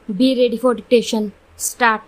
Be ready for dictation. Start.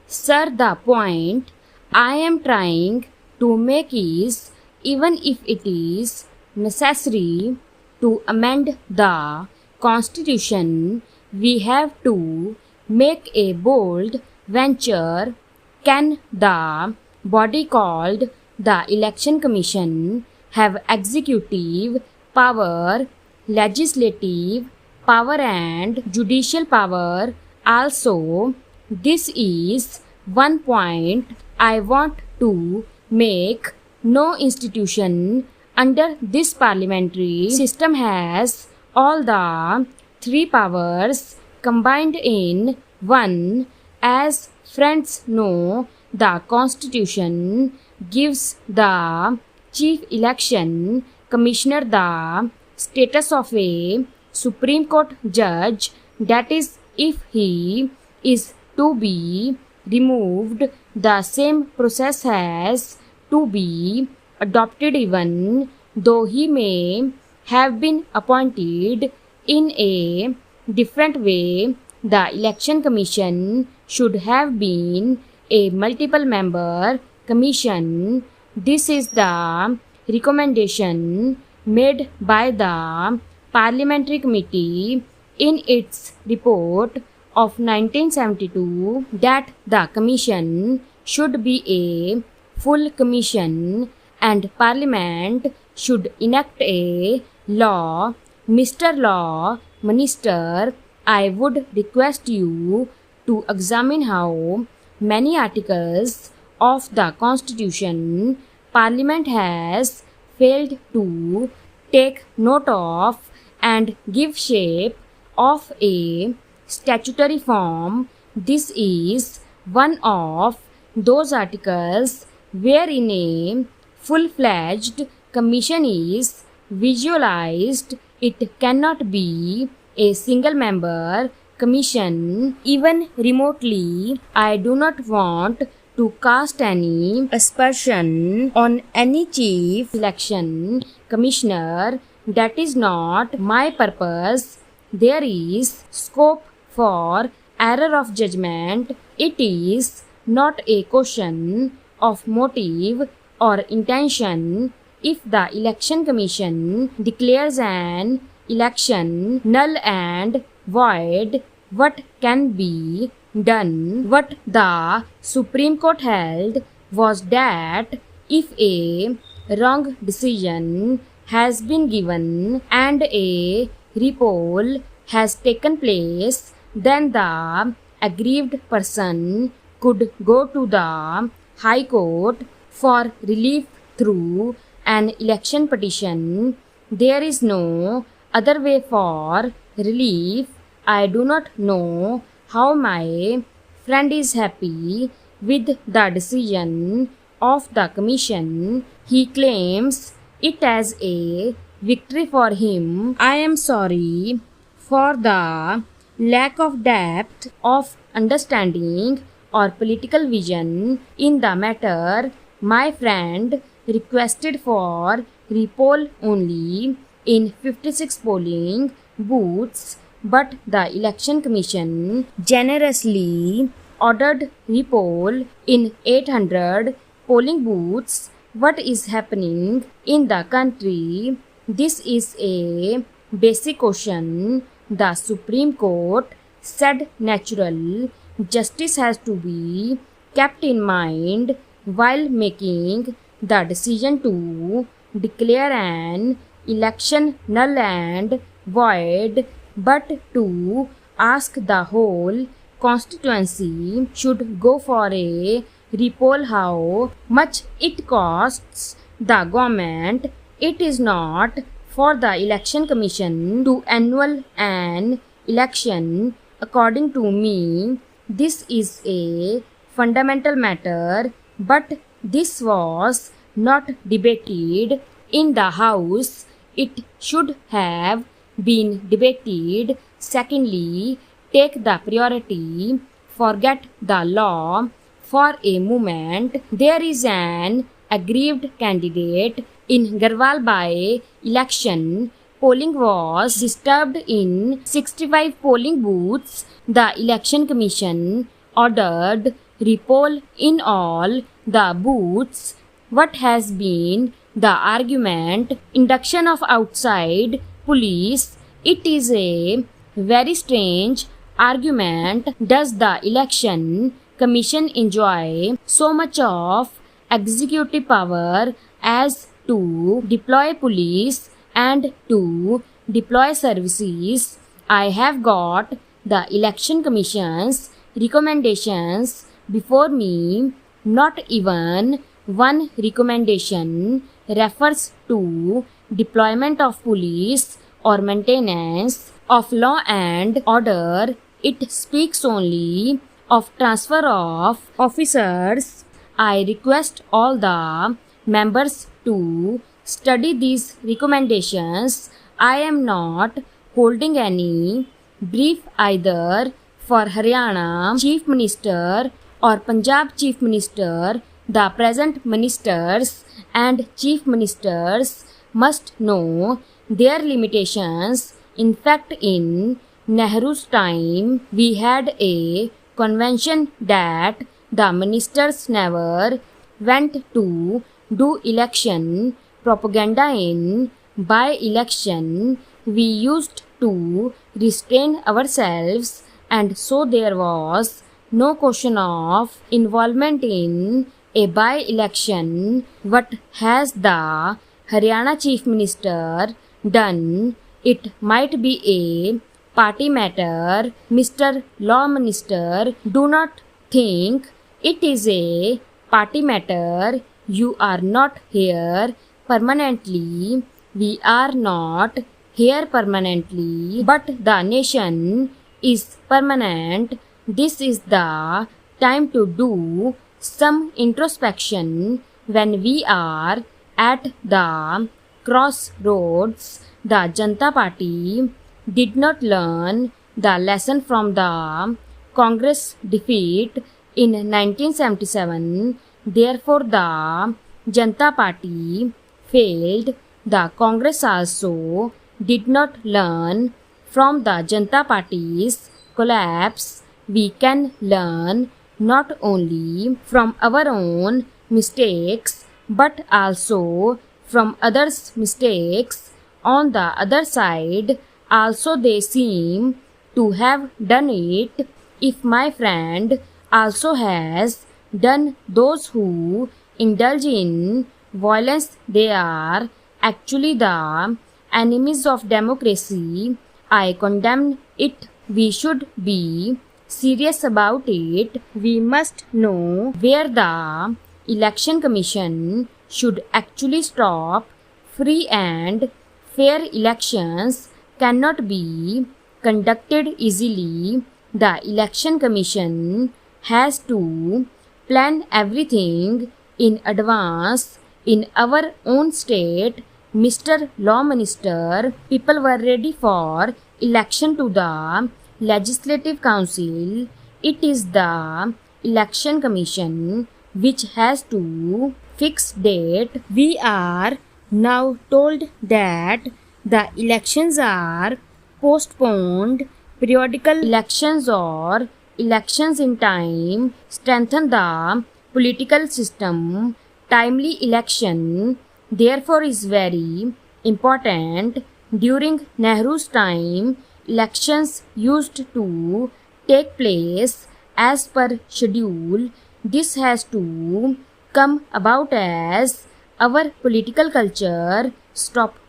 Sir, the point I am trying to make is, even if it is necessary to amend the Constitution, we have to make a bold venture. Can the body called the Election Commission have executive power, legislative power, and judicial power also? This is one point I want to make. No institution under this parliamentary system has all the three powers combined in one. As friends know, the Constitution gives the Chief Election Commissioner the status of a Supreme Court judge, that is, if he is to be removed, the same process has to be adopted even though he may have been appointed in a different way. The Election Commission should have been a multiple member commission. This is the recommendation made by the Parliamentary Committee in its report of 1972 that the commission should be a full commission and Parliament should enact a law. Mr. Law Minister, I would request you to examine how many articles of the Constitution Parliament has failed to take note of and give shape of a statutory form. This is one of those articles wherein a full-fledged commission is visualized. It cannot be a single-member commission even remotely. I do not want to cast any aspersion on any chief election commissioner. That is not my purpose. There is scope for error of judgment. It is not a question of motive or intention. If the Election Commission declares an election null and void, what can be done? What the Supreme Court held was that if a wrong decision has been given and a repoll has taken place, then the aggrieved person could go to the High Court for relief through an election petition. There is no other way for relief. I do not know how my friend is happy with the decision of the commission. He claims it as a victory for him. I am sorry for the lack of depth of understanding or political vision in the matter. My friend requested for repoll only in 56 polling booths, but the Election Commission generously ordered repoll in 800 polling booths. What is happening in the country? This is a basic question. The Supreme Court said natural justice has to be kept in mind while making the decision to declare an election null and void, but to ask the whole constituency should go for a repoll how much it costs the government. It is not for the Election Commission to annul an election. According to me, this is a fundamental matter, but this was not debated in the House. It should have been debated. Secondly, take the priority, forget the law for a moment. There is an aggrieved candidate in Garhwal by election polling was disturbed in 65 polling booths, the Election Commission ordered repoll in all the booths. What has been the argument? Induction of outside police. It is a very strange argument. Does the Election Commission enjoy so much of executive power as to deploy police and to deploy services? I have got the Election Commission's recommendations before me. Not even one recommendation refers to deployment of police or maintenance of law and order. It speaks only of transfer of officers. I request all the members to study these recommendations. I am not holding any brief either for Haryana Chief Minister or Punjab Chief Minister. The present ministers and chief ministers must know their limitations. In fact, in Nehru's time, we had a convention that the ministers never went to do election propaganda in by-election. We used to restrain ourselves, and so there was no question of involvement in a by-election. What has the Haryana Chief Minister done? It might be a party matter. Mr. Law Minister, do not think it is a party matter. You are not here permanently. We are not here permanently, but the nation is permanent. This is the time to do some introspection. When we are at the crossroads, the Janata Party did not learn the lesson from the Congress defeat in 1977. Therefore, the Janata Party failed. The Congress also did not learn from the Janata Party's collapse. We can learn not only from our own mistakes but also from others' mistakes. On the other side, also they seem to have done it. If my friend also has done, those who indulge in violence, they are actually the enemies of democracy. I condemn it. We should be serious about it. We must know where the Election Commission should actually stop. Free and fair elections cannot be conducted easily. The Election Commission has to plan everything in advance. In our own state, Mr. Law Minister, people were ready for election to the Legislative Council. It is the Election Commission which has to fix date. We are now told that the elections are postponed. Periodical elections or elections in time strengthen the political system. Timely election, therefore, is very important. During Nehru's time, elections used to take place as per schedule. This has to come about as our political culture stopped